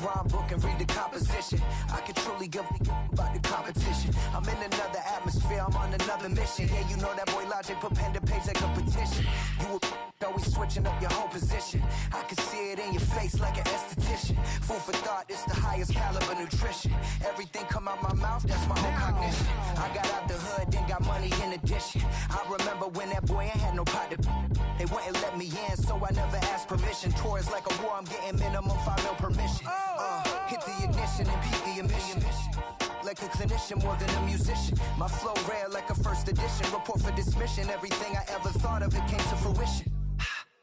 rhyme book and read the composition. I can truly give about the competition. I'm in another atmosphere, I'm on another mission. Yeah, you know that boy Logic put pen to page like a petition. You always switching up your whole position. I can see it in your face like an esthetician. Food for thought, it's the highest caliber nutrition. Everything come out my mouth, that's my own cognition. I got out the hood, then got money in addition. I remember when that boy ain't had no pot to. They wouldn't let me in, so I never asked permission. Tours like a war, I'm getting minimum 5 mil permission. Hit the ignition and beat the emission. Like a clinician more than a musician. My flow rare like a first edition. Report for dismission. Everything I ever thought of, it came to fruition.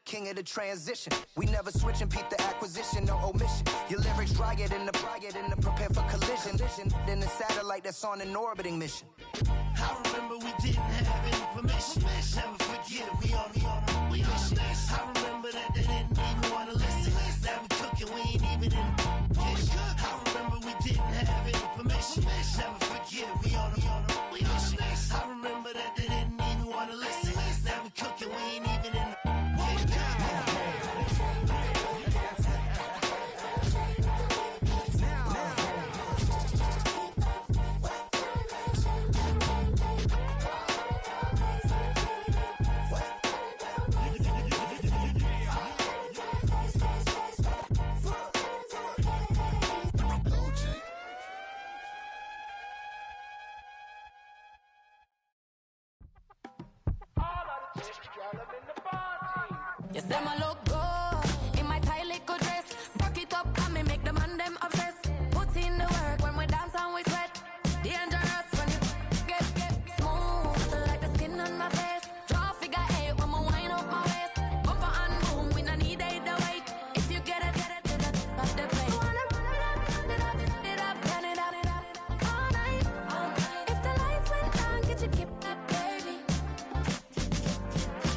King of the transition. We never switch and peep the acquisition, no omission. Your lyrics drier than the prepare for collision. Then the satellite that's on an orbiting mission. I remember we didn't have any permission. Never forget it, we on mission. I remember that they didn't even want to listen. Now we cooking, we ain't even in the kitchen. I remember we didn't have any permission. Never forget it, we on mission. I remember that they didn't even want to listen. Now we cooking, we ain't even in the Yes, them a look good in my tight little dress. Rock it up and me make the man them obsessed. Put in the work when we dance and we sweat. Dangerous when you get smooth like the skin on my face. Draw figure 8 when we wind up my waist. Bumper and boom, we no need it the weight. If you get it, not the play. You wanna run it up, turn it up, all night. If the lights went down, get you keep that baby.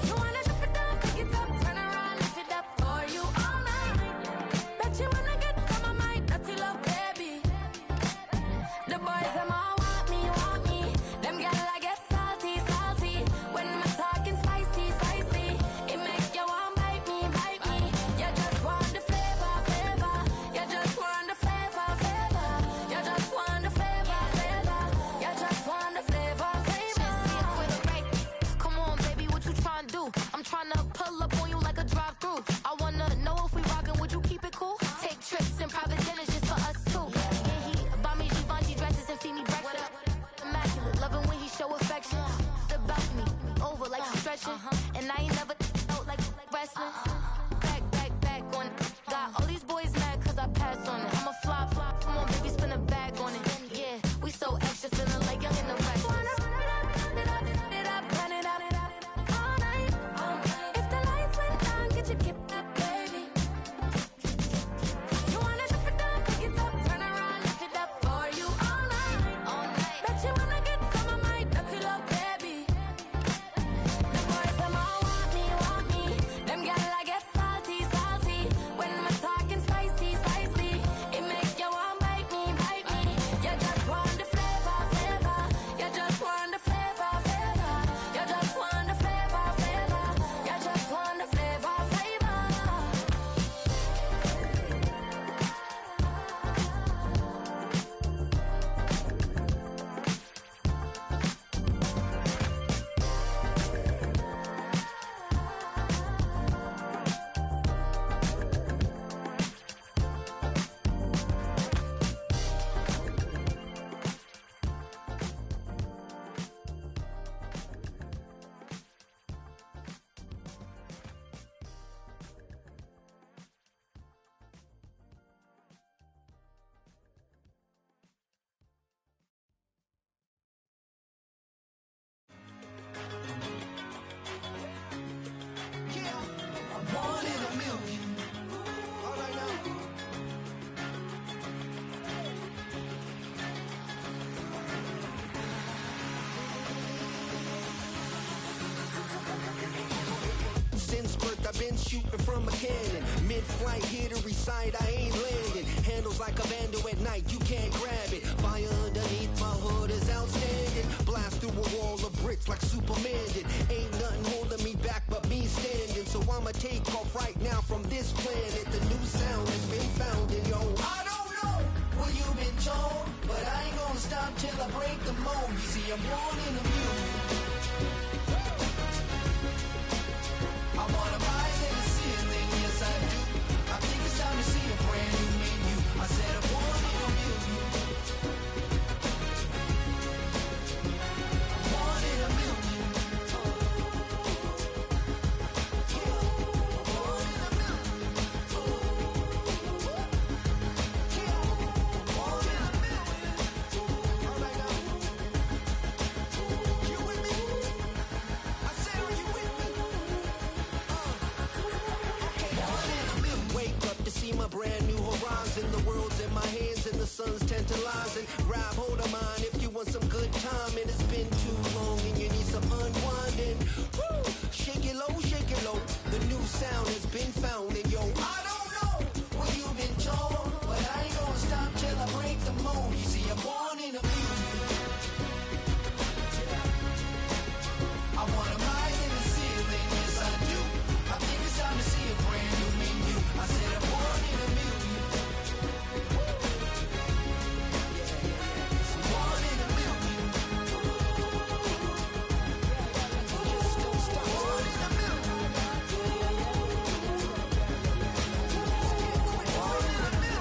You wanna drop it down, pick it up, turn around, lift it up for you all night. Bet you wanna get some of my dirty love, baby. The boys them all want me. Them gyal I get salty. When my talking spicy. It make you want bite me. You just want the flavor. You just want the flavor. You just want the flavor. You just want the flavor. With a right. Come on, baby, what you tryna do? I'm tryna pull up on you like a drive-through. I wanna know if we rockin', would you keep it cool? Take trips and private dinners just for us two. Yeah, he buy me Givenchy dresses and feed me breakfast. Immaculate, loving when he show affection. About me, over like stretching. And I ain't never out like wrestling. Back on it. Got all these boys mad cause I passed on it. I'm a flop. Come on, baby, spin a bag on it. Yeah, we so extra, feeling like young in the rest. Run it up, all night. If the lights went down, get you keep that baby. You wanna drop it down, pick it up, turn around, lift it up for you all night. Bet you wanna get some of my dirty love, baby. The boys them all want me. Them gyal I get salty. When my talking spicy. It make you want bite me. You just want the flavor. You just want the flavor. You just want the flavor. You just want the flavor. I'm one in a million. All right now. Since birth I've been shooting from a cannon. Mid-flight here to recite, I ain't landing. Handles like a vandal at night, you can't grab it. Fire underneath my hood is outstanding. Blast through a wall of bricks like Superman did. Ain't nothing holding me back but me standing. So I'ma take off right now from this planet. The new sound has been found in yo. I don't told, but I ain't gonna stop till I break the mold. You see, I'm born in a million. I wanna rise in the ceiling, yes I do. I think it's time to see a brand new menu. I said I'm born in a million. I'm born in a million. Brand new horizon, the world's in my hands and the sun's tantalizing. Grab hold of mine if you want some good time, and it's been too long and you need some unwinding. Woo! Shake it low, the new sound has been found, and yo, I don't know what you've been told, but I ain't gonna stop till I break the mold. You see, I'm born in a million. I wanna rise in the ceiling, yes I do. I think it's time to see a brand new menu. I said I'm born in a million. I'm born in a million. Just don't stop. Born in a million. Born in a million.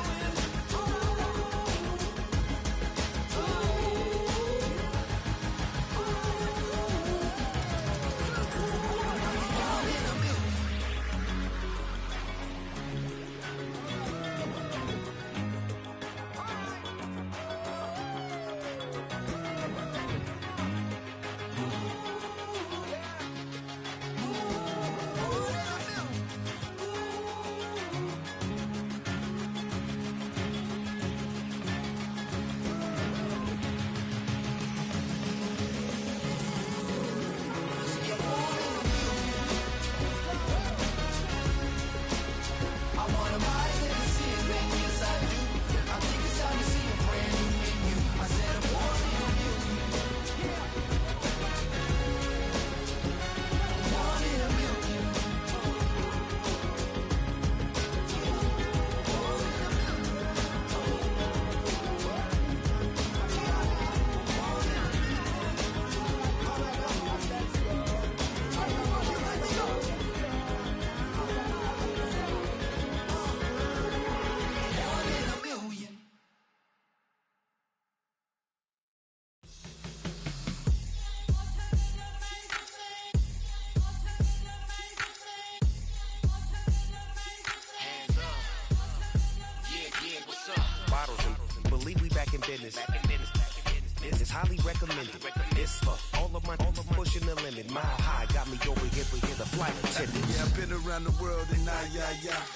It's highly recommended. It's for all of my pushing the limit. Mile high got me over here for the flight attendant. Yeah, I've been around the world and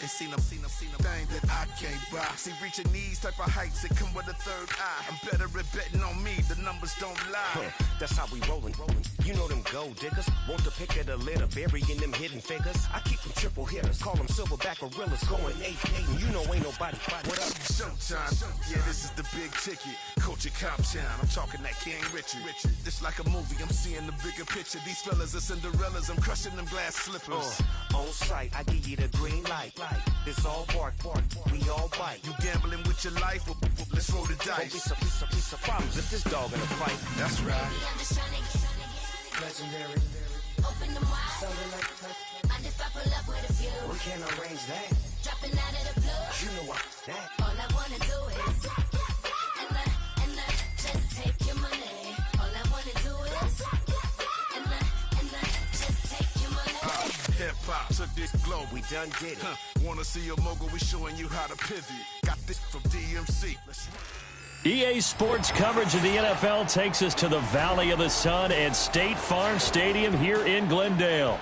and seen a thing that I can't buy. See, reaching these type of heights, it come with a third eye. I'm better at betting on me, the numbers don't lie. That's how we rollin'. You know them gold diggers, want to pick at a litter, burying them hidden figures. I keep them triple hitters, call them silverback gorillas, going 8-8, and you know ain't nobody. What up? Showtime, yeah, this is the big ticket. Culture Cop Town, I'm talking that King Richard. It's like a movie, I'm seeing the bigger picture. These fellas are Cinderellas, I'm crushing them glass slippers. On sight, I give you the green light. It's all bark, we all bite. You gambling with your life? Well, let's roll the dice. Don't be piece of problems if this dog in a fight. That's right. I'm just trying to get Legendary. open them wide. Something like Mind if I pull up with a few? we can't arrange that. Dropping out of the blue. You know what? That. All I wanna do is and just take your money. All I wanna do is and just take your money. Hip-hop took this globe. We done did it. Wanna see a mogul? We showing you how to pivot. Got this from DMC. EA Sports coverage of the NFL takes us to the Valley of the Sun at State Farm Stadium here in Glendale.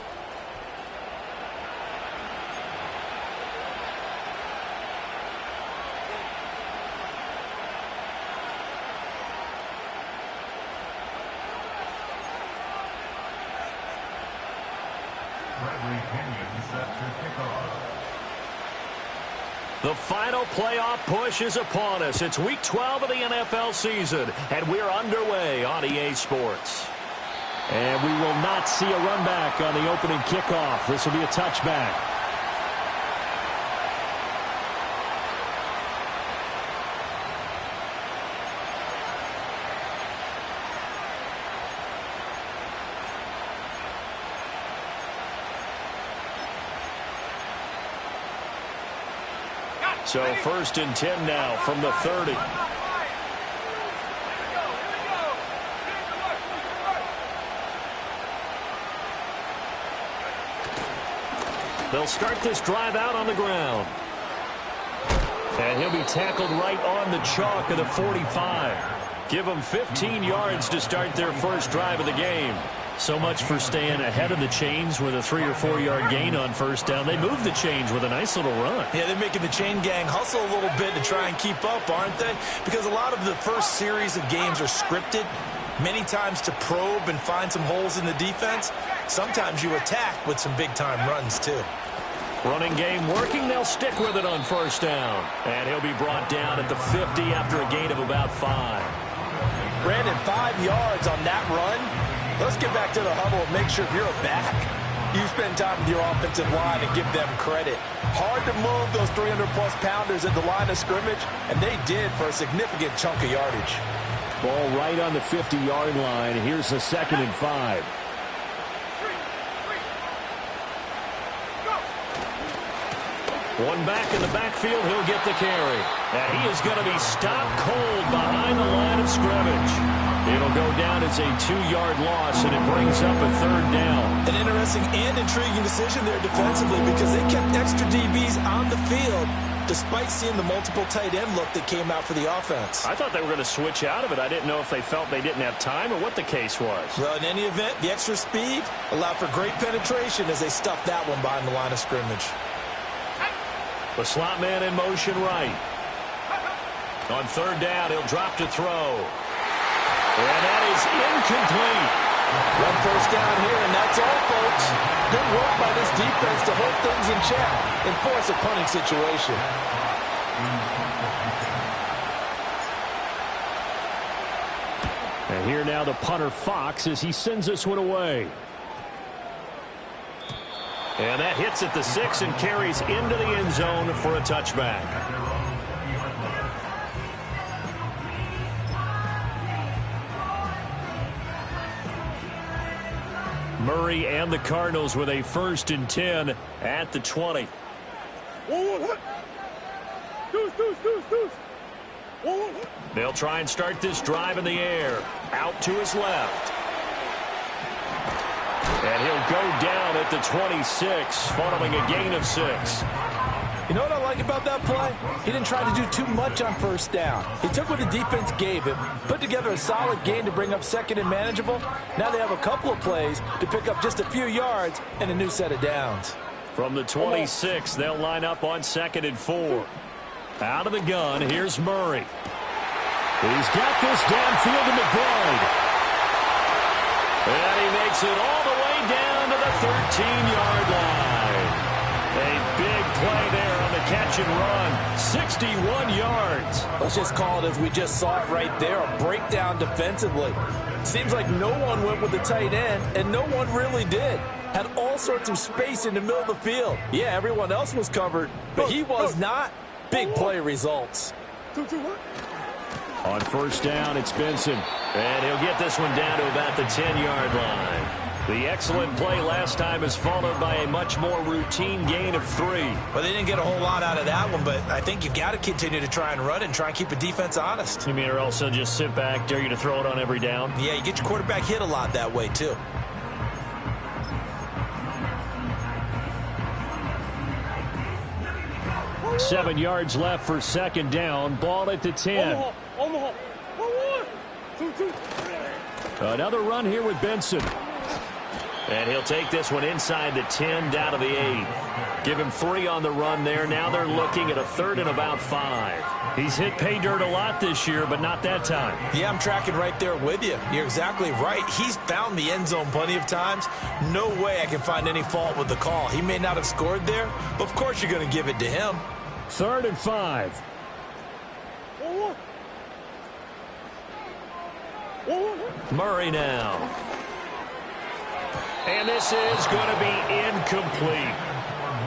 The final playoff push is upon us. It's Week 12 of the NFL season, and we're underway on EA Sports. And we will not see a run back on the opening kickoff. This will be a touchback. So 1st and 10 now from the 30. They'll start this drive out on the ground. And he'll be tackled right on the chalk of the 45. Give them 15 yards to start their first drive of the game. So much for staying ahead of the chains with a 3 or 4 yard gain on first down. They move the chains with a nice little run. Yeah, they're making the chain gang hustle a little bit to try and keep up, aren't they? Because a lot of the first series of games are scripted, many times to probe and find some holes in the defense. Sometimes you attack with some big-time runs, too. Running game working. They'll stick with it on first down. And he'll be brought down at the 50 after a gain of about 5. Brandon, 5 yards on that run. Let's get back to the huddle and make sure if you're a back, you spend time with your offensive line and give them credit. Hard to move those 300-plus pounders at the line of scrimmage, and they did for a significant chunk of yardage. Ball right on the 50-yard line. Here's the 2nd and 5. One back in the backfield, he'll get the carry. And he is going to be stopped cold behind the line of scrimmage. It'll go down as a 2-yard loss, and it brings up a 3rd down. An interesting and intriguing decision there defensively because they kept extra DBs on the field despite seeing the multiple tight end look that came out for the offense. I thought they were going to switch out of it. I didn't know if they felt they didn't have time or what the case was. Well, in any event, the extra speed allowed for great penetration as they stuffed that one behind the line of scrimmage. The slot man in motion right. On 3rd down, he'll drop to throw. And that is incomplete. One first down here, and that's all, folks. Good work by this defense to hold things in check and force a punting situation. And here now the punter Fox as he sends this one away. And that hits at the 6 and carries into the end zone for a touchback. Murray and the Cardinals with a 1st and 10 at the 20. They'll try and start this drive in the air. Out to his left. And he'll go down at the 26 following a gain of 6. You know what I like about that play? He didn't try to do too much on first down. He took what the defense gave him, put together a solid gain to bring up 2nd and manageable. Now they have a couple of plays to pick up just a few yards and a new set of downs. From the 26, they'll line up on 2nd and 4. Out of the gun, here's Murray. He's got this downfield to McBride. And he makes it all the way down to the 13-yard line. A big play there on the catch and run. 61 yards. Let's just call it as we just saw it right there, a breakdown defensively. Seems like no one went with the tight end, and no one really did. Had all sorts of space in the middle of the field. Yeah, everyone else was covered, but he was not. Big play results. On first down, it's Benson. And he'll get this one down to about the 10-yard line. The excellent play last time is followed by a much more routine gain of 3. Well, they didn't get a whole lot out of that one, but I think you've got to continue to try and run and try and keep the defense honest. You mean or also just sit back, dare you to throw it on every down? Yeah, you get your quarterback hit a lot that way, too. Oh, 7 yards left for 2nd down. Ball at the 10. Another run here with Benson. And he'll take this one inside the 10 down to the 8. Give him 3 on the run there. Now they're looking at a 3rd and about 5. He's hit pay dirt a lot this year, but not that time. Yeah, I'm tracking right there with you. You're exactly right. He's found the end zone plenty of times. No way I can find any fault with the call. He may not have scored there, but of course you're going to give it to him. 3rd and 5. Murray now. And this is going to be incomplete.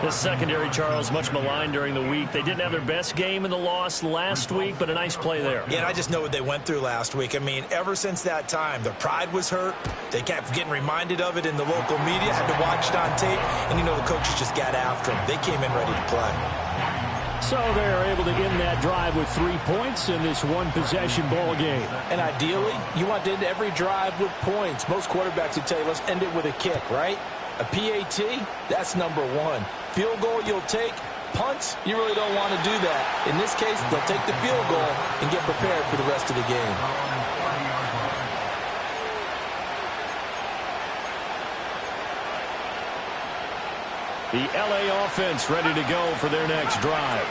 This secondary, Charles, much maligned during the week. They didn't have their best game in the loss last week, but a nice play there. Yeah, and I just know what they went through last week. I mean, ever since that time, their pride was hurt. They kept getting reminded of it in the local media, had to watch it on tape, and you know the coaches just got after them. They came in ready to play. So they're able to end that drive with 3 points in this one-possession ball game. And ideally, you want to end every drive with points. Most quarterbacks would tell you, let's end it with a kick, right? A PAT, that's number one. Field goal you'll take. Punts, you really don't want to do that. In this case, they'll take the field goal and get prepared for the rest of the game. The LA offense ready to go for their next drive.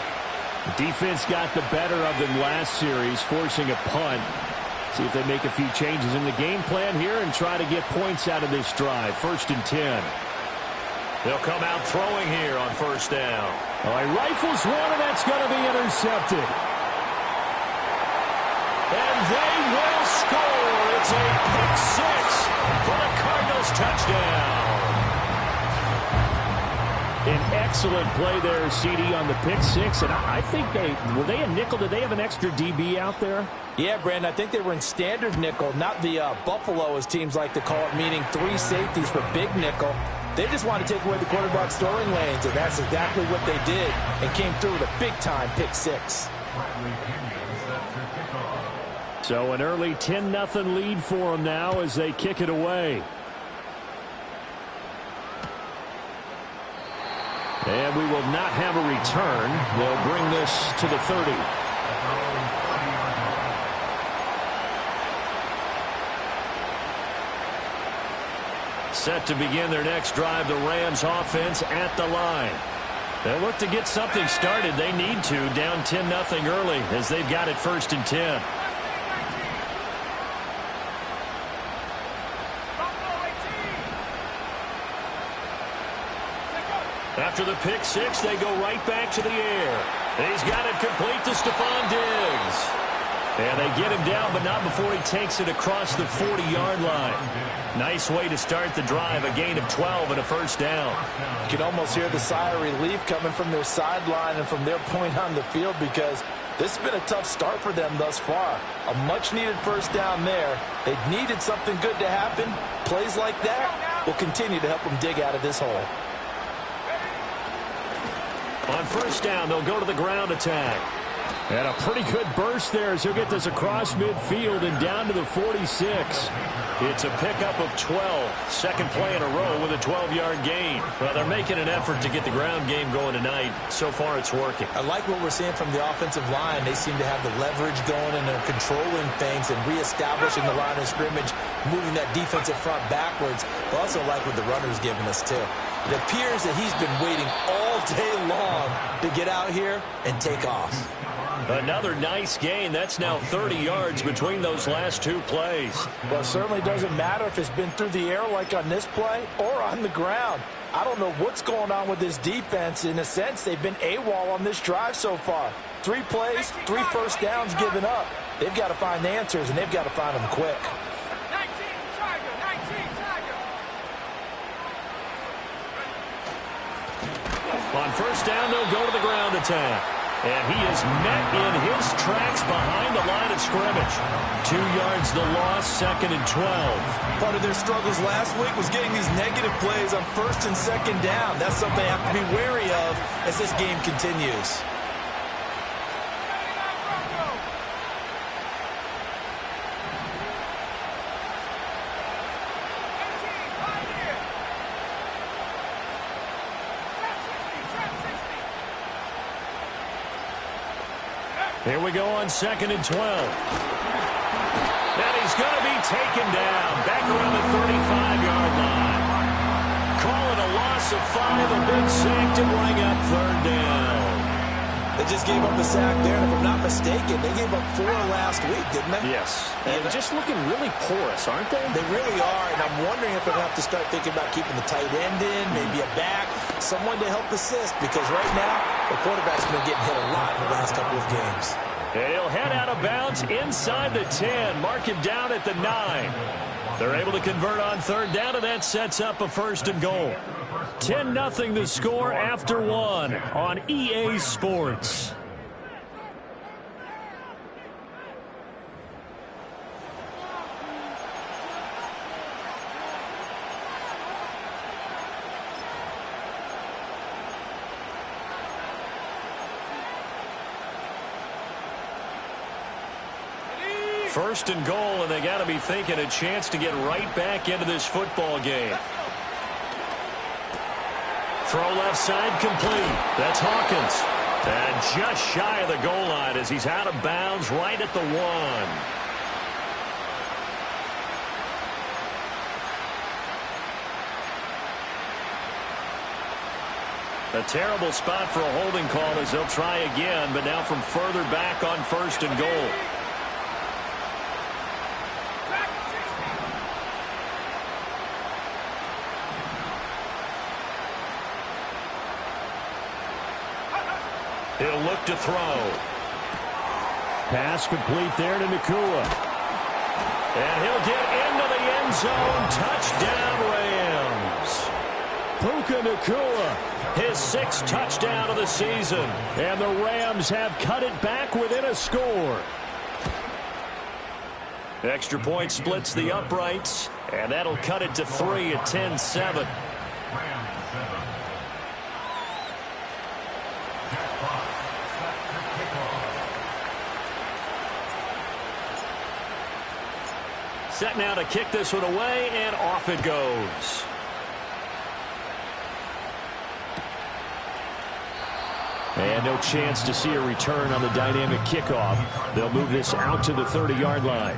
Defense got the better of them last series, forcing a punt. See if they make a few changes in the game plan here and try to get points out of this drive. 1st and 10. They'll come out throwing here on 1st down. Oh, he rifles one, and that's going to be intercepted. And they will score. It's a pick 6 for the Cardinals touchdown. An excellent play there, CD, on the pick 6. And I think were they a nickel? Did they have an extra DB out there? Yeah, Brandon, I think they were in standard nickel, not the Buffalo, as teams like to call it, meaning 3 safeties for big nickel. They just want to take away the quarterback's throwing lanes, and that's exactly what they did, and came through with a big-time pick 6. So an early 10-0 lead for them now as they kick it away. And we will not have a return. They'll bring this to the 30. Set to begin their next drive, the Rams offense at the line. They'll look to get something started. They need to, down 10-0 early as they've got it 1st and 10. After the pick 6, they go right back to the air. And he's got it complete to Stephon Diggs. And they get him down, but not before he takes it across the 40-yard line. Nice way to start the drive, a gain of 12 and a 1st down. You can almost hear the sigh of relief coming from their sideline and from their point on the field, because this has been a tough start for them thus far. A much-needed 1st down there. They needed something good to happen. Plays like that will continue to help them dig out of this hole. On 1st down, they'll go to the ground attack. And a pretty good burst there as he'll get this across midfield and down to the 46. It's a pickup of 12. Second play in a row with a 12-yard gain. Well, they're making an effort to get the ground game going tonight. So far, it's working. I like what we're seeing from the offensive line. They seem to have the leverage going, and they're controlling things and reestablishing the line of scrimmage, moving that defensive front backwards. I also like what the runner's giving us, too. It appears that he's been waiting all day long to get out here and take off. Another nice gain. That's now 30 yards between those last 2 plays. Well, it certainly doesn't matter if it's been through the air like on this play or on the ground. I don't know what's going on with this defense. In a sense, they've been AWOL on this drive so far. 3 plays, 3 1st downs given up. They've got to find the answers, and they've got to find them quick. On 1st down, they'll go to the ground attack. And he is met in his tracks behind the line of scrimmage. 2 yards the loss, 2nd and 12. Part of their struggles last week was getting these negative plays on 1st and 2nd down. That's something they have to be wary of as this game continues. Here we go on 2nd and 12. And he's going to be taken down back around the 35-yard line. Call it a loss of 5, a big sack to bring up 3rd down. They just gave up a sack there, and if I'm not mistaken, they gave up 4 last week, didn't they? Yes. And just looking really porous, aren't they? They really are, and I'm wondering if they're going to have to start thinking about keeping the tight end in, maybe a back, someone to help assist, because right now, the quarterback's been getting hit a lot in the last couple of games. And he'll head out of bounds inside the 10, mark him down at the 9. They're able to convert on 3rd down, and that sets up a 1st and goal. 10-0 the score after 1 on EA Sports. First and goal, and they got to be thinking a chance to get right back into this football game. Throw left side complete. That's Hawkins. And just shy of the goal line as he's out of bounds right at the 1. A terrible spot for a holding call as they'll try again, but now from further back on first and goal. He'll look to throw. Pass complete there to Nakua. And he'll get into the end zone. Touchdown, Rams. Puka Nakua, his 6th touchdown of the season. And the Rams have cut it back within a score. Extra point splits the uprights, and that'll cut it to 3 at 10-7. Set now to kick this one away, and off it goes. And no chance to see a return on the dynamic kickoff. They'll move this out to the 30-yard line.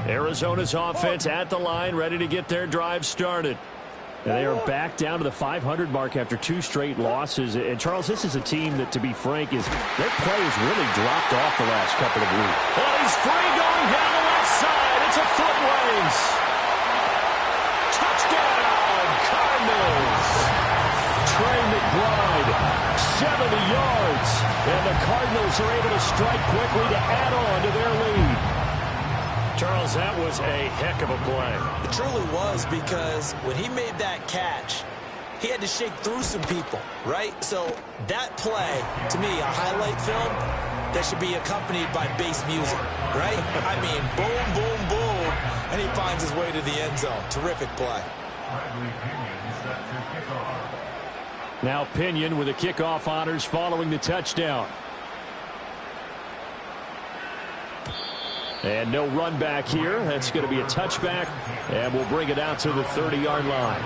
Arizona's offense at the line, ready to get their drive started. And they are back down to the 500 mark after 2 straight losses. And, Charles, this is a team that, to be frank, their play has really dropped off the last couple of weeks. Well, he's free going down the left side. It's a foot race. Touchdown, Cardinals. Trey McBride, 70 yards. And the Cardinals are able to strike quickly to add on to their lead. Charles, that was a heck of a play. It truly was, because when he made that catch, he had to shake through some people, right? So that play, to me, a highlight film that should be accompanied by bass music, right? I mean, boom, boom, boom, and he finds his way to the end zone. Terrific play. Now Pinion with the kickoff honors following the touchdown. And no run back here. That's going to be a touchback, and we'll bring it out to the 30-yard line.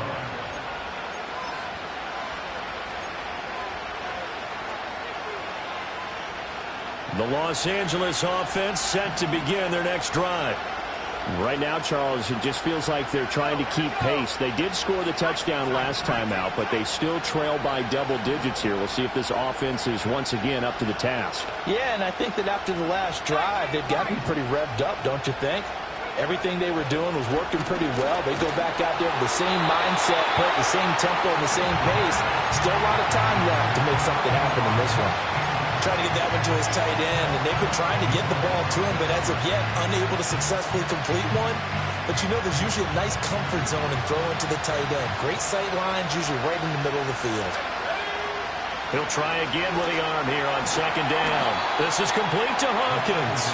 The Los Angeles offense set to begin their next drive. Right now, Charles, it just feels like they're trying to keep pace. They did score the touchdown last time out, but they still trail by double digits here. We'll see if this offense is once again up to the task. Yeah, and I think that after the last drive, they've got to be pretty revved up, don't you think? Everything they were doing was working pretty well. They go back out there with the same mindset, play at the same tempo and the same pace. Still a lot of time left to make something happen in this one. Trying to get that one to his tight end, and they've been trying to get the ball to him, but as of yet, unable to successfully complete one. But you know there's usually a nice comfort zone in throwing to the tight end. Great sight lines, usually right in the middle of the field. He'll try again with the arm here on second down. This is complete to Hawkins.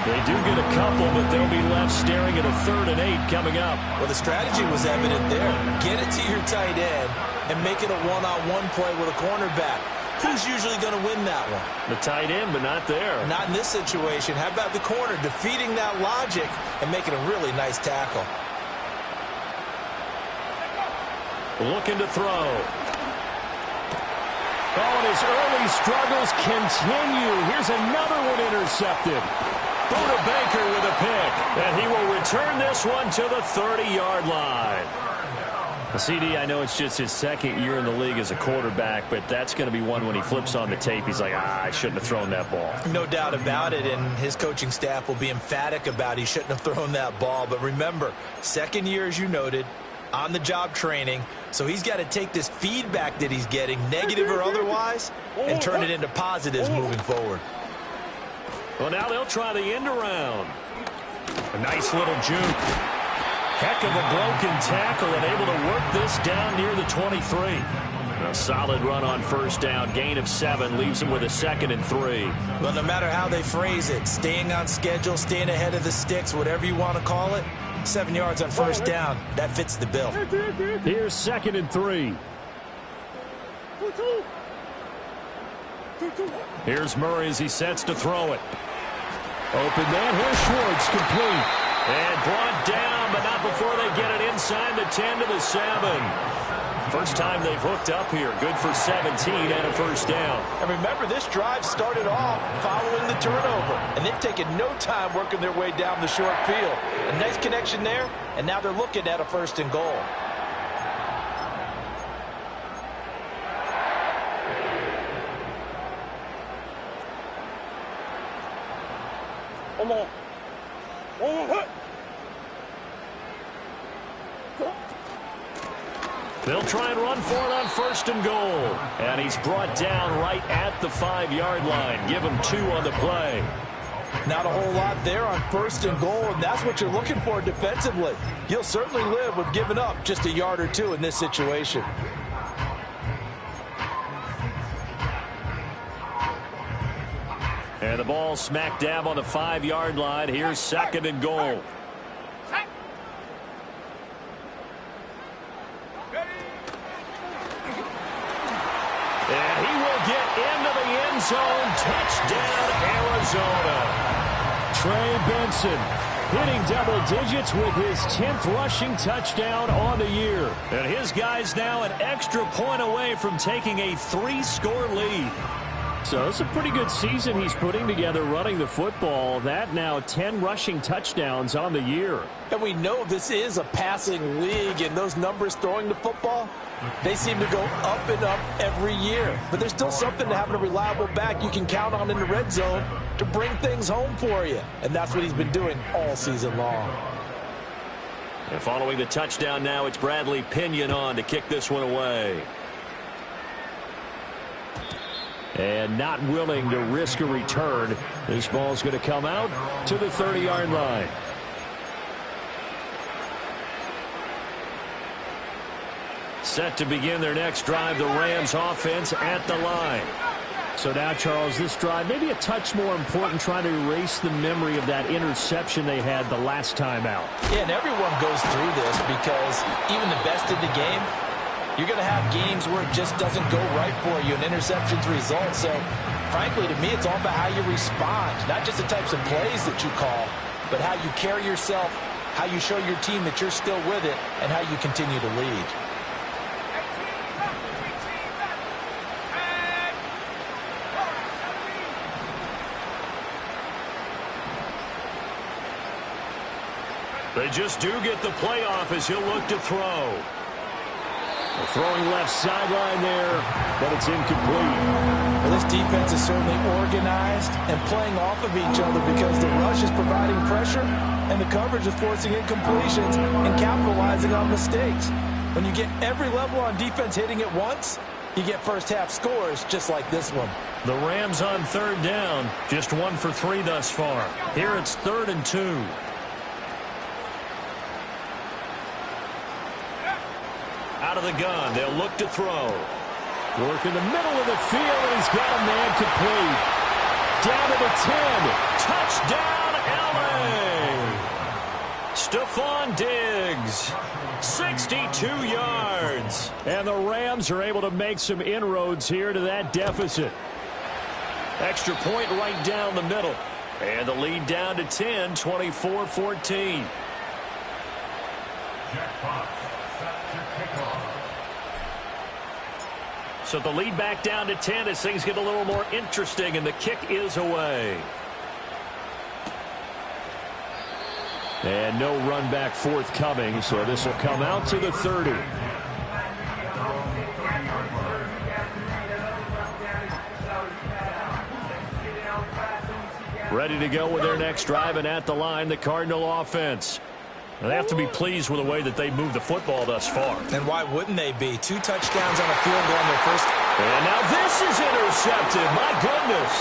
They do get a couple, but they'll be left staring at a 3rd and 8 coming up. Well, the strategy was evident there. Get it to your tight end and make it a one-on-one play with a cornerback. Who's usually going to win that one? The tight end, but not there. Not in this situation. How about the corner defeating that logic and making a really nice tackle? Looking to throw. Oh, and his early struggles continue. Here's another one intercepted. Buda Baker with a pick, and he will return this one to the 30-yard line. CD, I know it's just his 2nd year in the league as a quarterback, but that's going to be one when he flips on the tape. He's like, I shouldn't have thrown that ball. No doubt about it, and his coaching staff will be emphatic about he shouldn't have thrown that ball. But remember, 2nd year, as you noted, on-the-job training, so he's got to take this feedback that he's getting, negative or otherwise, and turn it into positives moving forward. Well, now they'll try the end around. A nice little juke. Heck of a broken tackle and able to work this down near the 23. A solid run on first down. Gain of 7 leaves him with a 2nd and 3. Well, no matter how they phrase it, staying on schedule, staying ahead of the sticks, whatever you want to call it, 7 yards on first down. That fits the bill. Here's 2nd and 3. Here's Murray as he sets to throw it. Open man. Here's Schwartz, complete. And brought down, but not before they get it inside the 10 to the 7. First time they've hooked up here. Good for 17 and a first down. And remember, this drive started off following the turnover. And they've taken no time working their way down the short field. A nice connection there, and now they're looking at a 1st and goal. They'll try and run for it on 1st and goal. And he's brought down right at the 5-yard line. Give him 2 on the play. Not a whole lot there on 1st and goal, and that's what you're looking for defensively. You'll certainly live with giving up just a yard or 2 in this situation. And the ball smack dab on the 5-yard line. Here's 2nd and goal. And he will get into the end zone. Touchdown, Arizona. Trey Benson hitting double digits with his 10th rushing touchdown on the year. And his guys now an extra point away from taking a 3-score lead. So it's a pretty good season he's putting together running the football. That now 10 rushing touchdowns on the year. And we know this is a passing league, and those numbers throwing the football, they seem to go up and up every year. But there's still something to having a reliable back you can count on in the red zone to bring things home for you. And that's what he's been doing all season long. And following the touchdown now, it's Bradley Pinion on to kick this one away. And not willing to risk a return. This ball's going to come out to the 30-yard line. Set to begin their next drive, the Rams offense at the line. So now, Charles, this drive maybe a touch more important, trying to erase the memory of that interception they had the last time out. Yeah, and everyone goes through this because even the best in the game, you're going to have games where it just doesn't go right for you, and interceptions result. So, frankly, to me, it's all about how you respond, not just the types of plays that you call, but how you carry yourself, how you show your team that you're still with it, and how you continue to lead. They just do get the playoff as he'll look to throw. Throwing left sideline there, but it's incomplete. Well, this defense is certainly organized and playing off of each other because the rush is providing pressure and the coverage is forcing incompletions and capitalizing on mistakes. When you get every level on defense hitting at once, you get first-half scores just like this one. The Rams on 3rd down, just 1 for 3 thus far. Here it's 3rd and 2. Out of the gun, they'll look to throw. Work in the middle of the field, and he's got a man complete. Down to the 10. Touchdown, LA! Stephon Diggs, 62 yards. And the Rams are able to make some inroads here to that deficit. Extra point right down the middle. And the lead down to 10, 24-14. So the lead back down to 10 as things get a little more interesting, and the kick is away. And no run back forthcoming, so this will come out to the 30. Ready to go with their next drive, and at the line, the Cardinal offense. They have to be pleased with the way that they moved the football thus far. And why wouldn't they be? 2 touchdowns on a field goal on their first. And now this is intercepted. My goodness.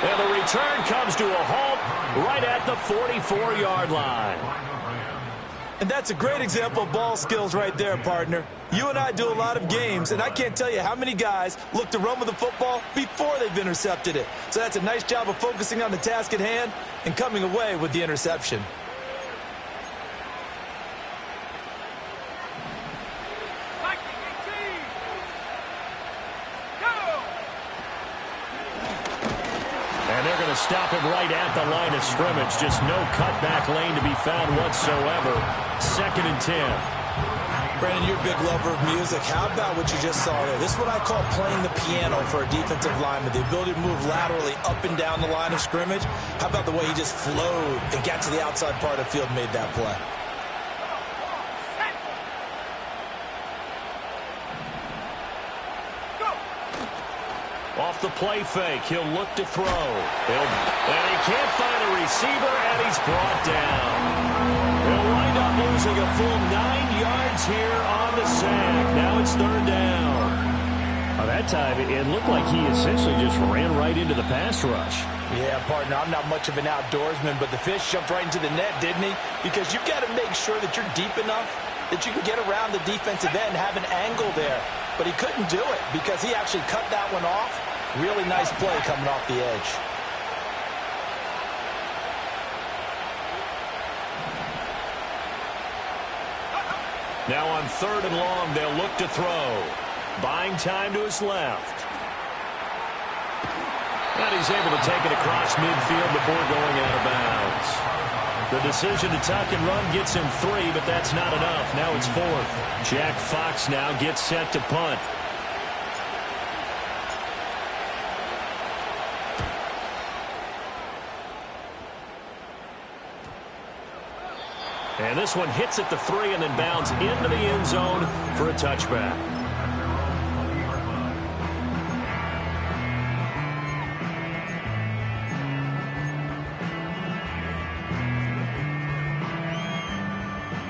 And the return comes to a halt right at the 44-yard line. And that's a great example of ball skills right there, partner. You and I do a lot of games, and I can't tell you how many guys look to run with the football before they've intercepted it. So that's a nice job of focusing on the task at hand and coming away with the interception. to stop him right at the line of scrimmage. Just no cutback lane to be found whatsoever. 2nd and 10. Brandon, you're a big lover of music. How about what you just saw there? This is what I call playing the piano for a defensive lineman. The ability to move laterally up and down the line of scrimmage. How about the way he just flowed and got to the outside part of the field and made that play? Off the play fake, he'll look to throw. And he can't find a receiver, and he's brought down. He'll wind up losing a full 9 yards here on the sack. Now it's 3rd down. Well, that time, it looked like he essentially just ran right into the pass rush. Yeah, partner, I'm not much of an outdoorsman, but the fish jumped right into the net, didn't he? Because you've got to make sure that you're deep enough that you can get around the defensive end, have an angle there. But he couldn't do it because he actually cut that one off. Really nice play coming off the edge. Now on 3rd and long, they'll look to throw. Buying time to his left. And he's able to take it across midfield before going out of bounds. The decision to tuck and run gets him 3, but that's not enough. Now it's 4th. Jack Fox now gets set to punt. And this one hits at the 3 and then bounds into the end zone for a touchback.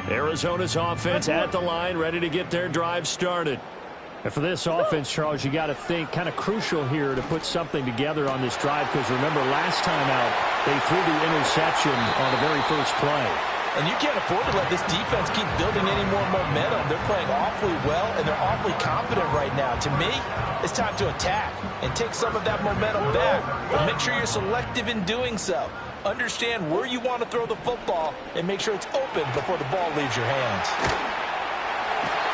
Arizona's offense at the line, ready to get their drive started. And for this offense, Charles, you got to think kind of crucial here to put something together on this drive, because remember last time out they threw the interception on the very first play. And you can't afford to let this defense keep building any more momentum. They're playing awfully well, and they're awfully confident right now. To me, it's time to attack and take some of that momentum back. But make sure you're selective in doing so. Understand where you want to throw the football and make sure it's open before the ball leaves your hands.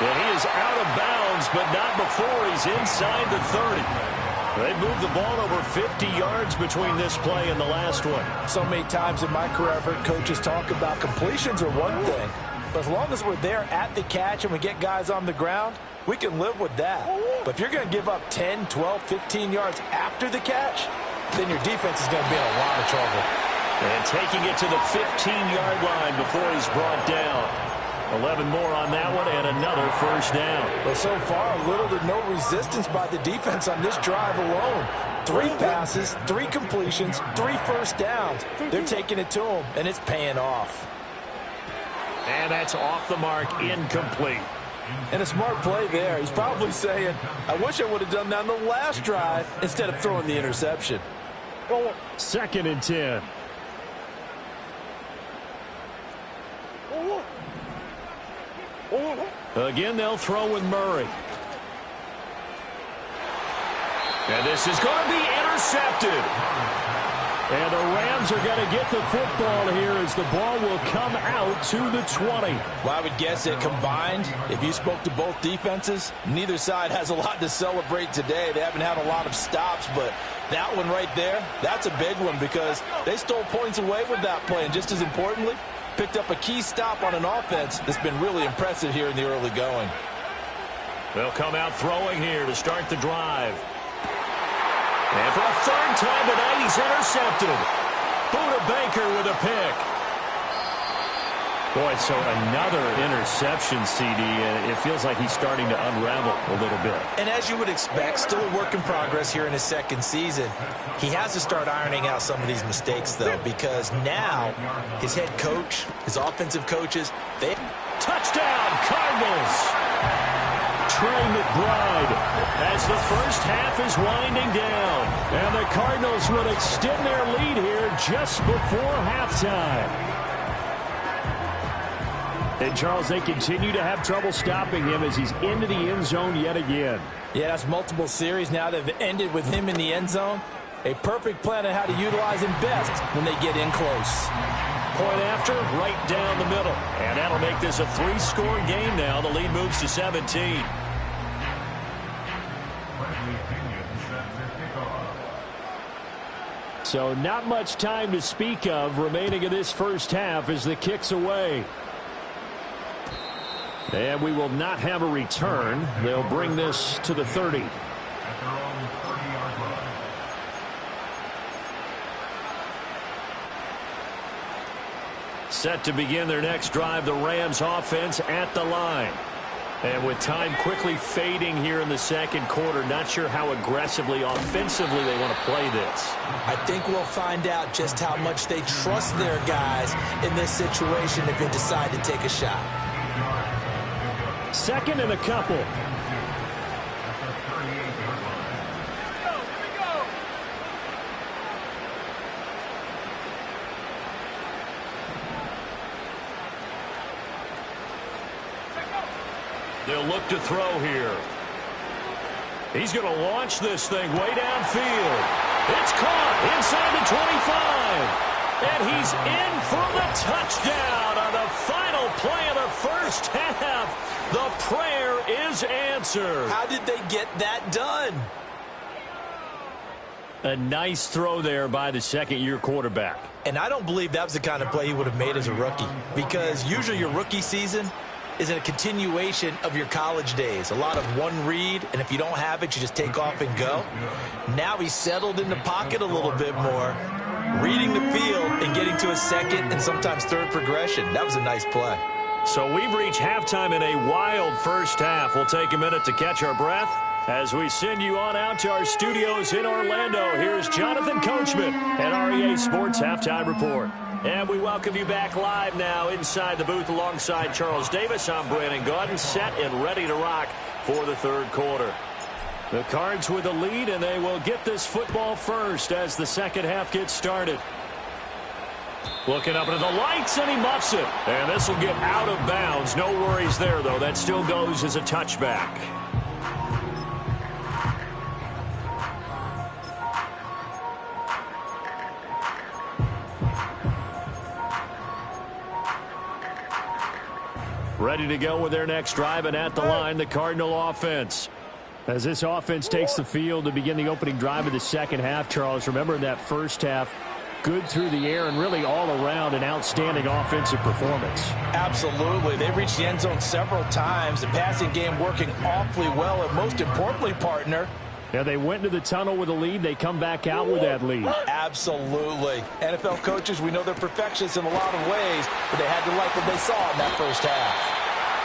And he is out of bounds, but not before he's inside the 30. They moved the ball over 50 yards between this play and the last one. So many times in my career, I've heard coaches talk about completions are one thing. But as long as we're there at the catch and we get guys on the ground, we can live with that. But if you're going to give up 10, 12, 15 yards after the catch, then your defense is going to be in a lot of trouble. And taking it to the 15-yard line before he's brought down. 11 more on that one and another first down. Well, so far, little to no resistance by the defense on this drive alone. 3 passes, 3 completions, 3 first downs. They're taking it to him, and it's paying off. And that's off the mark, incomplete. And a smart play there. He's probably saying, I wish I would have done that on the last drive instead of throwing the interception. 2nd and 10. Again, they'll throw with Murray. And this is going to be intercepted. And the Rams are going to get the football here as the ball will come out to the 20. Well, I would guess that combined, if you spoke to both defenses, neither side has a lot to celebrate today. They haven't had a lot of stops, but that one right there, that's a big one because they stole points away with that play. And just as importantly, picked up a key stop on an offense that's been really impressive here in the early going. They'll come out throwing here to start the drive. And for a 3rd time tonight, he's intercepted. Buda Baker with a pick. Boy, so another interception, CD, and it feels like he's starting to unravel a little bit. And as you would expect, still a work in progress here in his 2nd season. He has to start ironing out some of these mistakes, though, because now his head coach, his offensive coaches, they... Touchdown, Cardinals! Trey McBride as the first half is winding down. And the Cardinals will extend their lead here just before halftime. And, Charles, they continue to have trouble stopping him as he's into the end zone yet again. Yeah, that's multiple series now that have ended with him in the end zone. A perfect plan on how to utilize him best when they get in close. Point after, right down the middle. And that'll make this a 3-score game now. The lead moves to 17. So not much time to speak of remaining in this first half as the kick's away. And we will not have a return. They'll bring this to the 30. Set to begin their next drive, the Rams offense at the line. And with time quickly fading here in the second quarter, not sure how aggressively, offensively they want to play this. I think we'll find out just how much they trust their guys in this situation if they decide to take a shot. Second and a couple. They'll look to throw here. He's going to launch this thing way downfield. It's caught inside the 25. And he's in for the touchdown on the final play of the first half. The prayer is answered. How did they get that done? A nice throw there by the second-year quarterback. And I don't believe that was the kind of play he would have made as a rookie, because usually your rookie season is a continuation of your college days. A lot of one read, and if you don't have it, you just take off and go. Now he's settled in the pocket a little bit more, reading the field and getting to a second and sometimes third progression. That was a nice play. So we've reached halftime in a wild first half. We'll take a minute to catch our breath as we send you on out to our studios in Orlando. Here's Jonathan Coachman at REA Sports Halftime Report. And we welcome you back live now inside the booth alongside Charles Davis. I'm Brandon Gaudin, set and ready to rock for the third quarter. The Cards with the lead, and they will get this football first as the second half gets started. Looking up into the lights, and he muffs it. And this will get out of bounds. No worries there, though. That still goes as a touchback. Ready to go with their next drive, and at the line, the Cardinal offense. As this offense takes the field to begin the opening drive of the second half, Charles, remember in that first half, good through the air and really all around an outstanding offensive performance. Absolutely. They reached the end zone several times. The passing game working awfully well, and most importantly, partner, yeah, they went into the tunnel with a lead. They come back out with that lead. Absolutely. NFL coaches, we know they're perfectionists in a lot of ways, but they had to like what they saw in that first half.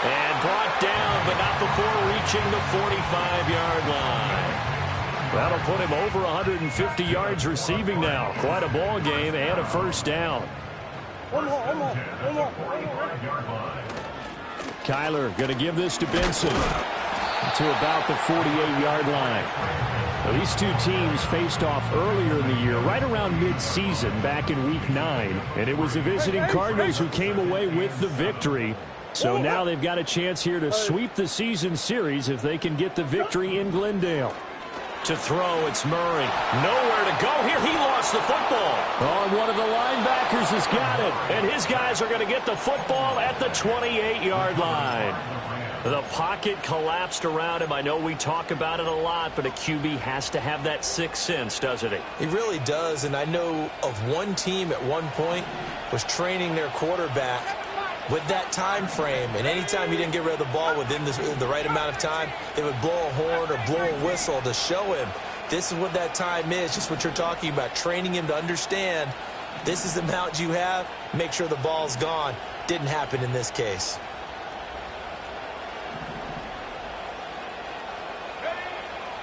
And brought down, but not before reaching the 45-yard line. That'll put him over 150 yards receiving now. Quite a ball game and a first down. Kyler going to give this to Benson to about the 48-yard line. Now, these two teams faced off earlier in the year, right around mid-season, back in Week 9. And it was the visiting Cardinals who came away with the victory. So now they've got a chance here to sweep the season series if they can get the victory in Glendale. To throw, it's Murray. Nowhere to go here. He lost the football. Oh, one of the linebackers has got it. And his guys are going to get the football at the 28-yard line. The pocket collapsed around him. I know we talk about it a lot, but a QB has to have that sixth sense, doesn't he? He really does, and I know of one team at one point was training their quarterback with that time frame, and anytime he didn't get rid of the ball within the right amount of time, they would blow a horn or blow a whistle to show him this is what that time is, just what you're talking about, training him to understand this is the amount you have, make sure the ball's gone. Didn't happen in this case.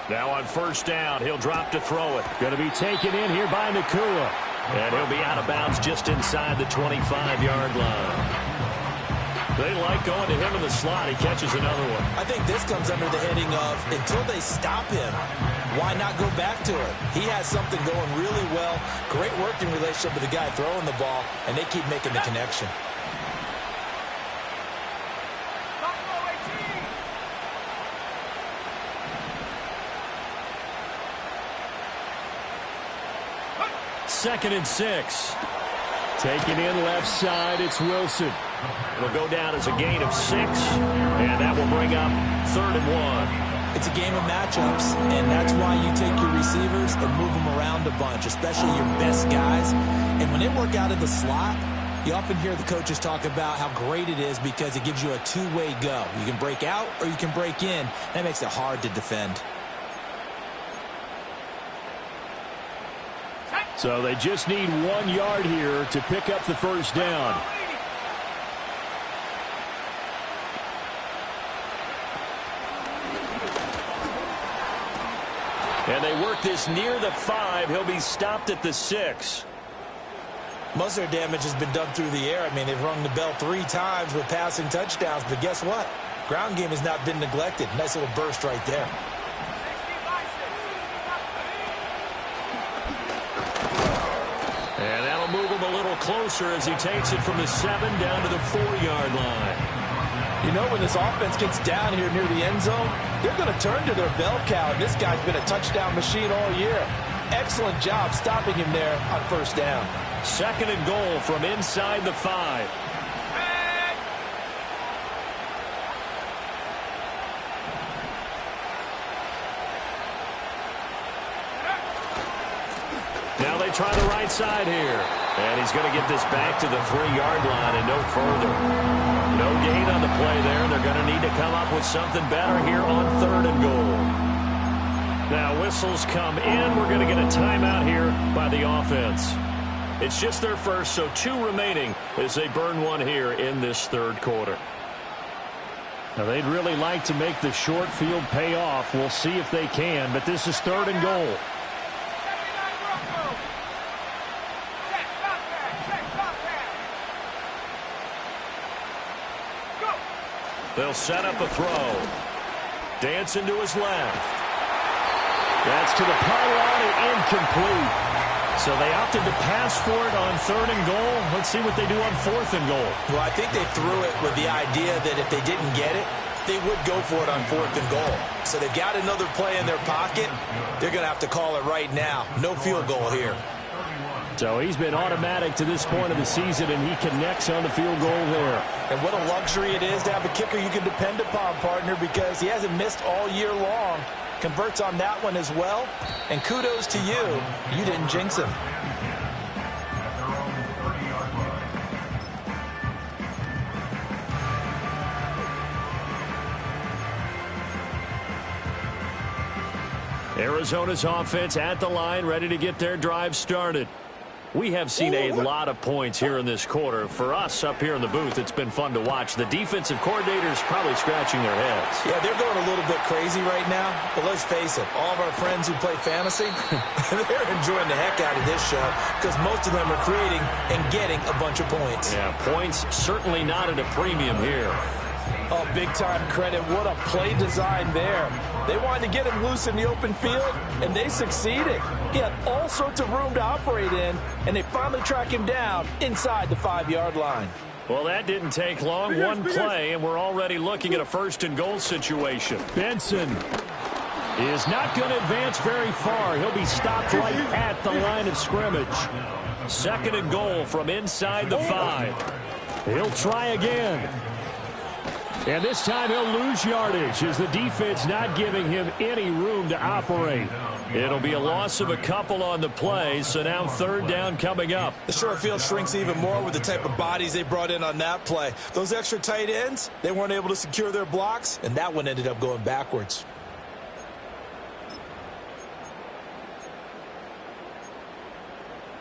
Now on first down, he'll drop to throw it. Going to be taken in here by Nakua. And he'll be out of bounds just inside the 25-yard line. They like going to him in the slot. He catches another one. I think this comes under the heading of until they stop him, why not go back to it? He has something going really well. Great working relationship with the guy throwing the ball, and they keep making the connection. Second and 6. Taken in left side, it's Wilson. It'll go down as a gain of 6, and that will bring up 3rd and 1. It's a game of matchups, and that's why you take your receivers and move them around a bunch, especially your best guys. And when they work out of the slot, you often hear the coaches talk about how great it is because it gives you a two-way go. You can break out or you can break in. That makes it hard to defend. So they just need 1 yard here to pick up the first down. And they work this near the 5. He'll be stopped at the 6. Most of their damage has been done through the air. I mean, they've rung the bell 3 times with passing touchdowns, but guess what? Ground game has not been neglected. Nice little burst right there. And that'll move him a little closer as he takes it from the 7 down to the 4-yard line. You know, when this offense gets down here near the end zone, they're going to turn to their bell cow. This guy's been a touchdown machine all year. Excellent job stopping him there on first down. 2nd and goal from inside the 5. Now they try the right side here. And he's going to get this back to the 3-yard line and no further. No gain on the play there. They're going to need to come up with something better here on 3rd and goal. Now whistles come in. We're going to get a timeout here by the offense. It's just their first, so 2 remaining as they burn 1 here in this 3rd quarter. Now they'd really like to make the short field pay off. We'll see if they can, but this is 3rd and goal. They'll set up a throw. Dancing to his left. That's to the pylon and incomplete. So they opted to pass for it on 3rd and goal. Let's see what they do on 4th and goal. Well, I think they threw it with the idea that if they didn't get it, they would go for it on 4th and goal. So they've got another play in their pocket. They're going to have to call it right now. No field goal here. So he's been automatic to this point of the season, and he connects on the field goal there. And what a luxury it is to have a kicker you can depend upon, partner, because he hasn't missed all year long. Converts on that one as well. And kudos to you. You didn't jinx him. Arizona's offense at the line, ready to get their drive started. We have seen a lot of points here in this quarter. For us up here in the booth, it's been fun to watch. The defensive coordinators probably scratching their heads. Yeah, they're going a little bit crazy right now. But let's face it, all of our friends who play fantasy, they're enjoying the heck out of this show because most of them are creating and getting a bunch of points. Yeah, points certainly not at a premium here. Oh, big-time credit. What a play design there. They wanted to get him loose in the open field, and they succeeded. He had all sorts of room to operate in, and they finally track him down inside the 5-yard line. Well, that didn't take long. One play, and we're already looking at a 1st and goal situation. Benson is not going to advance very far. He'll be stopped right at the line of scrimmage. 2nd and goal from inside the 5. He'll try again. And this time he'll lose yardage as the defense not giving him any room to operate. It'll be a loss of a couple on the play, so now 3rd down coming up. The short field shrinks even more with the type of bodies they brought in on that play. Those extra tight ends, they weren't able to secure their blocks, and that one ended up going backwards.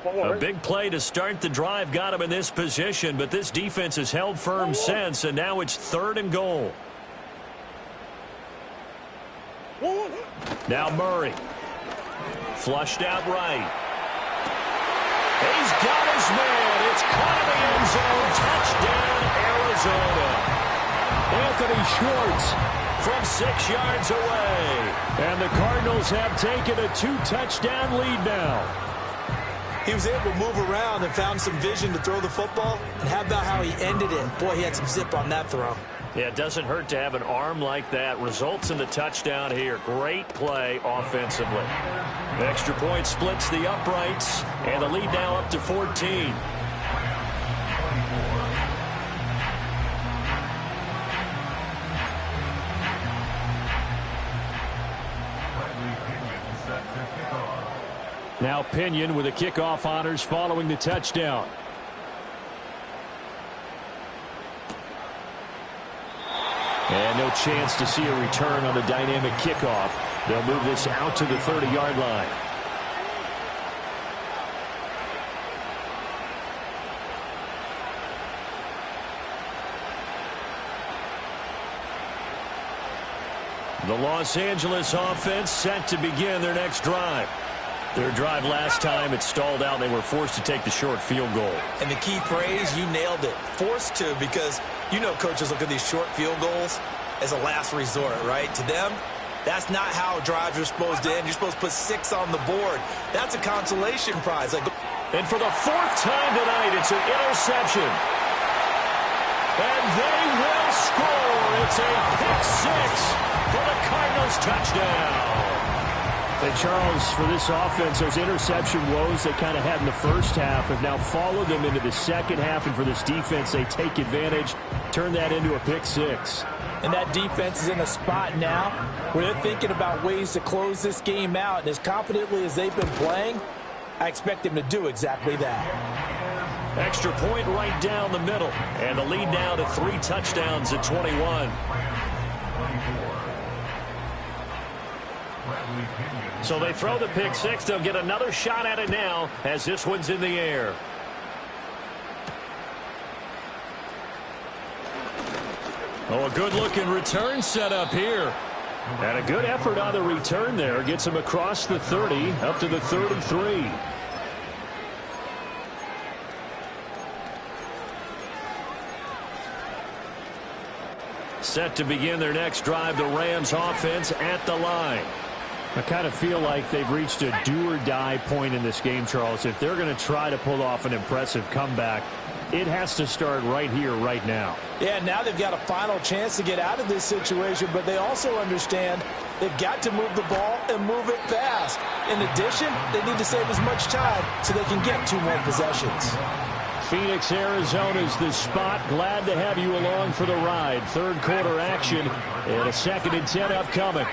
A big play to start the drive got him in this position, but this defense has held firm since, and now it's 3rd and goal. Now Murray. Flushed out right. He's got his man. It's caught in the end zone. Touchdown, Arizona. Anthony Schwartz from 6 yards away. And the Cardinals have taken a 2-touchdown lead now. He was able to move around and found some vision to throw the football. And how about how he ended it? Boy, he had some zip on that throw. Yeah, it doesn't hurt to have an arm like that. Results in the touchdown here. Great play offensively. Extra point splits the uprights, and the lead now up to 14. Now Pinion with the kickoff honors following the touchdown. And no chance to see a return on the dynamic kickoff. They'll move this out to the 30-yard line. The Los Angeles offense set to begin their next drive. Their drive last time, it stalled out. They were forced to take the short field goal. And the key phrase, you nailed it. Forced to, because you know coaches look at these short field goals as a last resort, right? To them, that's not how drives are supposed to end. You're supposed to put 6 on the board. That's a consolation prize. And for the 4th time tonight, it's an interception. And they will score. It's a pick 6 for the Cardinals touchdown. And Charles, for this offense, those interception woes they kind of had in the first half have now followed them into the second half. And for this defense, they take advantage, turn that into a pick 6. And that defense is in a spot now where they're thinking about ways to close this game out. And as confidently as they've been playing, I expect them to do exactly that. Extra point right down the middle. And the lead now to 3 touchdowns at 21. So they throw the pick 6. They'll get another shot at it now as this one's in the air. Oh, a good-looking return set up here. And a good effort on the return there. Gets him across the 30, up to the 33. Set to begin their next drive, the Rams offense at the line. I kind of feel like they've reached a do-or-die point in this game, Charles. If they're going to try to pull off an impressive comeback, it has to start right here, right now. Yeah, now they've got a final chance to get out of this situation, but they also understand they've got to move the ball and move it fast. In addition, they need to save as much time so they can get 2 more possessions. Phoenix, Arizona is the spot. Glad to have you along for the ride. Third quarter action and a 2nd and 10 upcoming.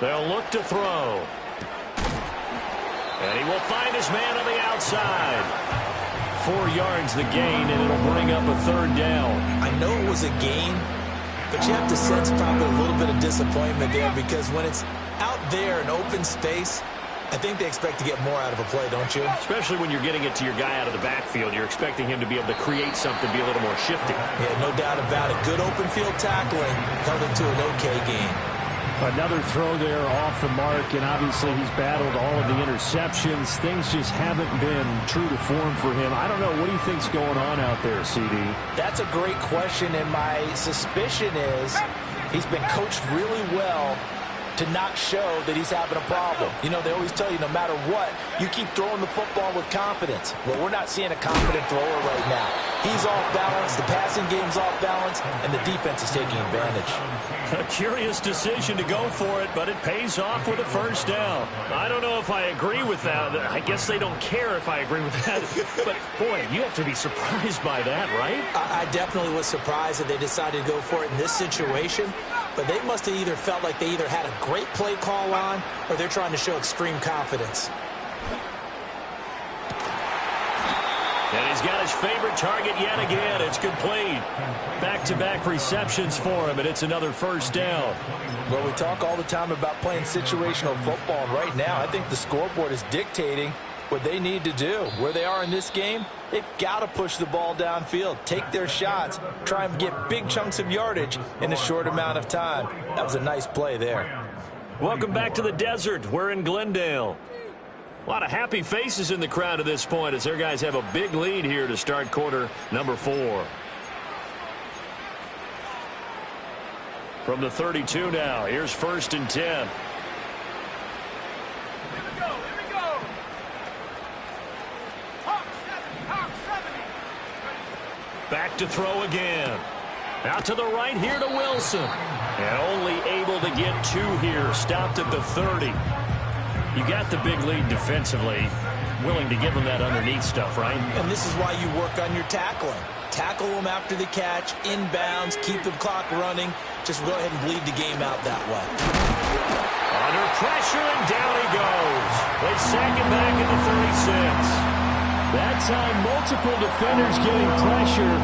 They'll look to throw. And he will find his man on the outside. 4 yards the gain, and it'll bring up a 3rd down. I know it was a gain, but you have to sense probably a little bit of disappointment there, because when it's out there in open space, I think they expect to get more out of a play, don't you? Especially when you're getting it to your guy out of the backfield. You're expecting him to be able to create something, be a little more shifty. Yeah, no doubt about it. Good open field tackling held him to an okay game. Another throw there off the mark, and obviously he's battled all of the interceptions. Things just haven't been true to form for him. I don't know. What do you think's going on out there, CD? That's a great question, and my suspicion is he's been coached really well to not show that he's having a problem. You know, they always tell you no matter what, you keep throwing the football with confidence. Well, we're not seeing a confident thrower right now. He's off balance, the passing game's off balance, and the defense is taking advantage. A curious decision to go for it, but it pays off with a 1st down. I don't know if I agree with that. I guess they don't care if I agree with that. But, boy, you have to be surprised by that, right? I definitely was surprised that they decided to go for it in this situation. But they must have either felt like they either had a great play call on, or they're trying to show extreme confidence. And he's got his favorite target yet again. It's complete. Back-to-back receptions for him, and it's another 1st down. Well, we talk all the time about playing situational football, and right now I think the scoreboard is dictating what they need to do. Where they are in this game, they've got to push the ball downfield, take their shots, try and get big chunks of yardage in a short amount of time. That was a nice play there. Welcome back to the desert. We're in Glendale. A lot of happy faces in the crowd at this point as their guys have a big lead here to start quarter number 4. From the 32 now, here's 1st and 10. Back to throw again. Out to the right here to Wilson. And only able to get 2 here. Stopped at the 30. You got the big lead defensively. willing to give them that underneath stuff, right? And this is why you work on your tackling. Tackle them after the catch, inbounds, keep the clock running. Just go ahead and bleed the game out that way. Under pressure, and down he goes. They sack him back at the 36. That time, multiple defenders getting pressure,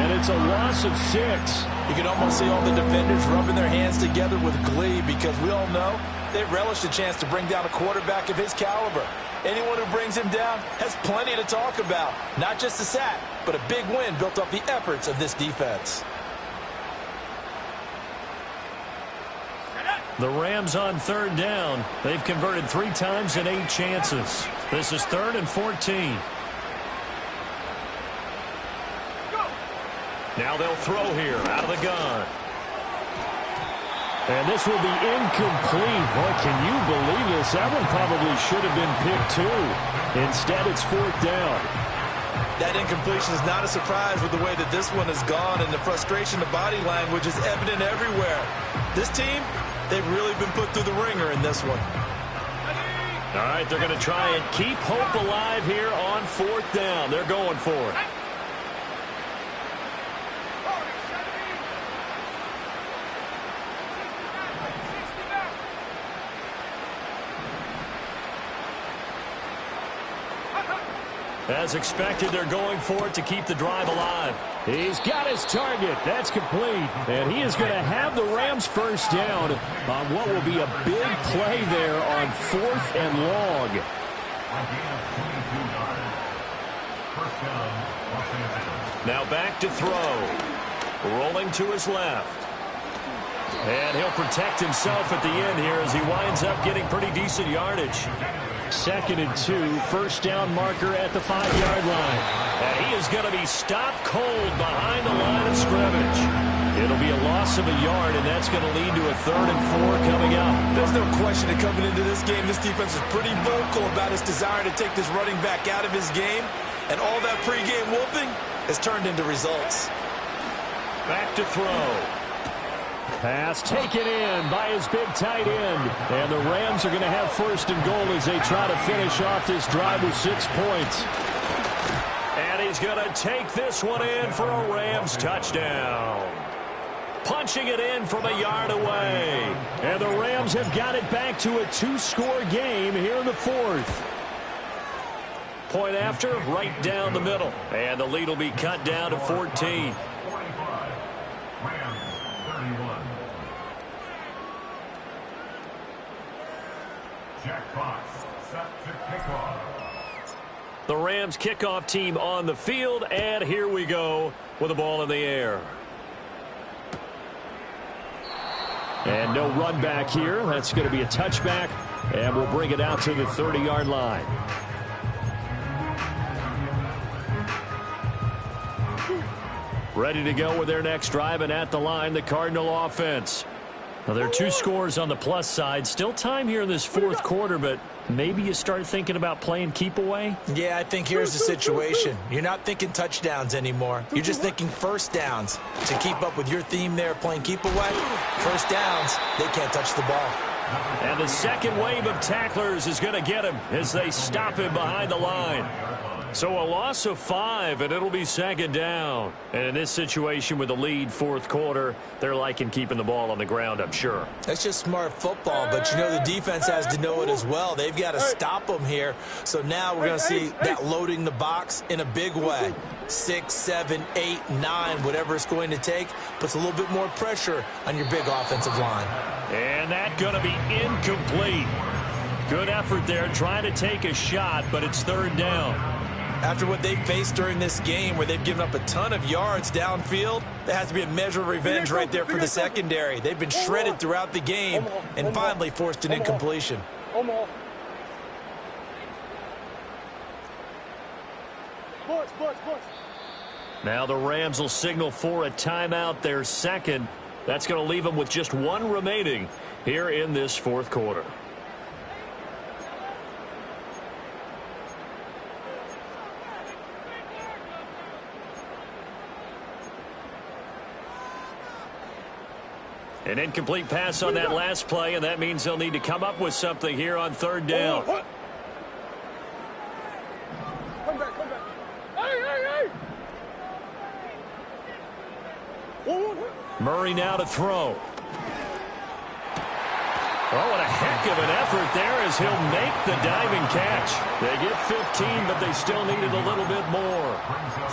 and it's a loss of 6. You can almost see all the defenders rubbing their hands together with glee because we all know they relish the chance to bring down a quarterback of his caliber. Anyone who brings him down has plenty to talk about. Not just a sack, but a big win built off the efforts of this defense. The Rams on 3rd down. They've converted 3 times in 8 chances. This is 3rd and 14. Now they'll throw here out of the gun. And this will be incomplete. Boy, can you believe this? That one probably should have been picked too. Instead, it's 4th down. That incompletion is not a surprise with the way that this one has gone, and the frustration, the body language is evident everywhere. This team, they've really been put through the ringer in this one. All right, they're going to try and keep hope alive here on 4th down. They're going for it. As expected, they're going for it to keep the drive alive. He's got his target. That's complete. And he is going to have the Rams first down on what will be a big play there on 4th and long. Now back to throw. Rolling to his left. And he'll protect himself at the end here as he winds up getting pretty decent yardage. 2nd and 2, 1st down marker at the 5-yard line. And he is going to be stopped cold behind the line of scrimmage. It'll be a loss of a yard, and that's going to lead to a 3rd and 4 coming up. There's no question that coming into this game, this defense is pretty vocal about his desire to take this running back out of his game. And all that pregame whooping has turned into results. Back to throw. Pass taken in by his big tight end. And the Rams are going to have 1st and goal as they try to finish off this drive with 6 points. And he's going to take this one in for a Rams touchdown. Punching it in from a yard away. And the Rams have got it back to a 2-score game here in the 4th. Point after, right down the middle. And the lead will be cut down to 14. The Rams kickoff team on the field, and here we go with the ball in the air. And no run back here. That's going to be a touchback, and we'll bring it out to the 30-yard line. Ready to go with their next drive, and at the line, the Cardinal offense. Now, there are 2 scores on the plus side. Still time here in this 4th quarter, but maybe you start thinking about playing keep away? Yeah, I think here's the situation. You're not thinking touchdowns anymore. You're just thinking 1st downs. To keep up with your theme there, playing keep away, 1st downs, they can't touch the ball. And the second wave of tacklers is going to get him as they stop him behind the line. So a loss of 5, and it'll be 2nd down. And in this situation with the lead 4th quarter, they're liking keeping the ball on the ground, I'm sure. That's just smart football, but you know the defense has to know it as well. They've got to stop them here. So now we're going to see that loading the box in a big way. 6, 7, 8, 9, whatever it's going to take, puts a little bit more pressure on your big offensive line. And that's going to be incomplete. Good effort there trying to take a shot, but it's 3rd down. After what they faced during this game where they've given up a ton of yards downfield, there has to be a measure of revenge right there for the secondary. They've been shredded throughout the game and finally forced an incompletion. Now the Rams will signal for a timeout, their 2nd. That's going to leave them with just 1 remaining here in this 4th quarter. An incomplete pass on that last play, and that means they'll need to come up with something here on 3rd down. Murray now to throw. Oh, what a heck of an effort there as he'll make the diving catch. They get 15, but they still needed a little bit more.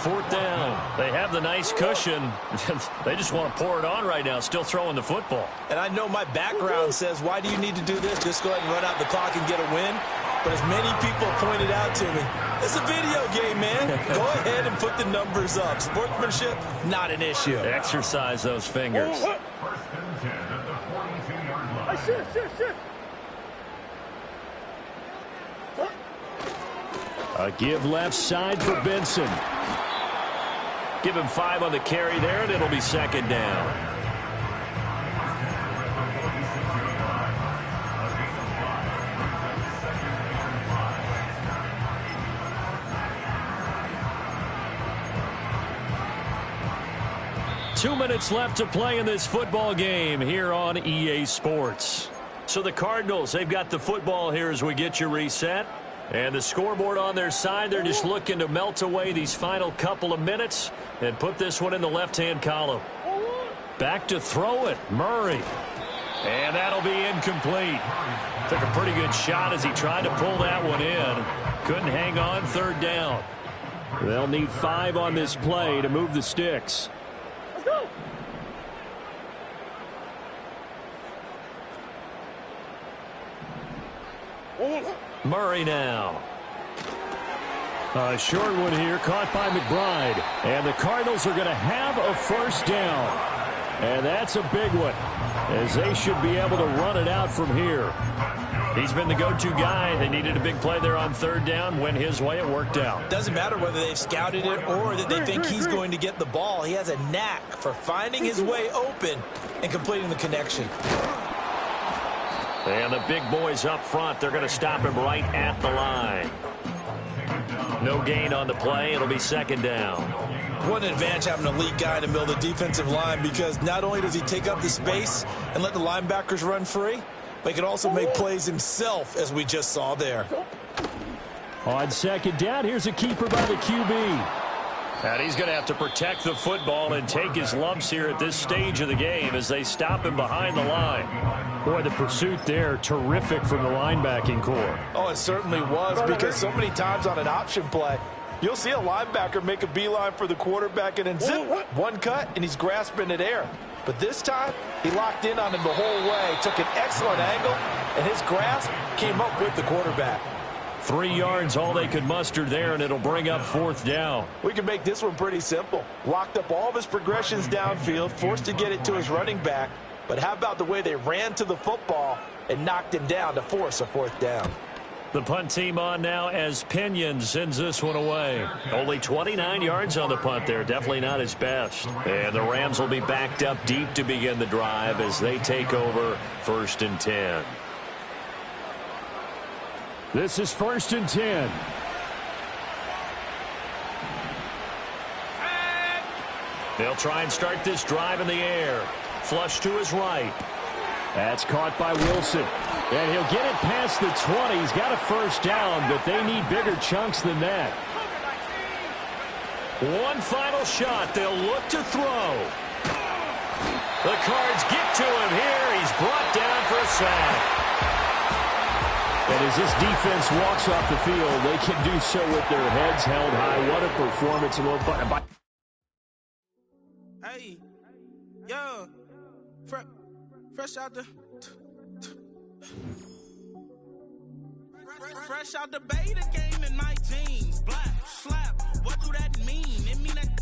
4th down. They have the nice cushion. They just want to pour it on right now, still throwing the football. And I know my background says, why do you need to do this? Just go ahead and run out the clock and get a win. But as many people pointed out to me, it's a video game, man. Go ahead and put the numbers up. Sportsmanship, not an issue. Exercise those fingers. A give left side for Benson. Give him 5 on the carry there, and it'll be 2nd down. Two minutes left to play in this football game here on EA Sports. So the Cardinals, they've got the football here as we get you reset. And the scoreboard on their side, they're just looking to melt away these final couple of minutes and put this one in the left-hand column. Back to throw it, Murray. And that'll be incomplete. Took a pretty good shot as he tried to pull that one in. Couldn't hang on, 3rd down. They'll need 5 on this play to move the sticks. Murray now. A short one here, caught by McBride. And the Cardinals are going to have a 1st down. And that's a big one, as they should be able to run it out from here. He's been the go-to guy. They needed a big play there on 3rd down. Went his way, it worked out. Doesn't matter whether they've scouted it or that they think he's going to get the ball. He has a knack for finding his way open and completing the connection. And the big boys up front, they're going to stop him right at the line. No gain on the play. It'll be 2nd down. What an advantage having a elite guy in the middle of the defensive line, because not only does he take up the space and let the linebackers run free, but he can also make plays himself, as we just saw there. On 2nd down, here's a keeper by the QB. And he's going to have to protect the football and take his lumps here at this stage of the game as they stop him behind the line. Boy, the pursuit there, terrific from the linebacking core. Oh, it certainly was, because so many times on an option play, you'll see a linebacker make a beeline for the quarterback and then zip, one cut, and he's grasping at air. But this time, he locked in on him the whole way, took an excellent angle, and his grasp came up with the quarterback. 3 yards, all they could muster there, and it'll bring up 4th down. We can make this one pretty simple. Locked up all of his progressions downfield, forced to get it to his running back. But how about the way they ran to the football and knocked him down to force a 4th down? The punt team on now as Pinion sends this one away. Only 29 yards on the punt there. Definitely not his best. And the Rams will be backed up deep to begin the drive as they take over 1st and 10. This is 1st and 10. They'll try and start this drive in the air. Flush to his right. That's caught by Wilson. And he'll get it past the 20. He's got a 1st down, but they need bigger chunks than that. One final shot. They'll look to throw. The Cards get to him here. He's brought down for a sack. And as this defense walks off the field, they can do so with their heads held high. What a performance. Hey, yo, fresh out the beta game in my jeans. Black slap, what do that mean? It mean that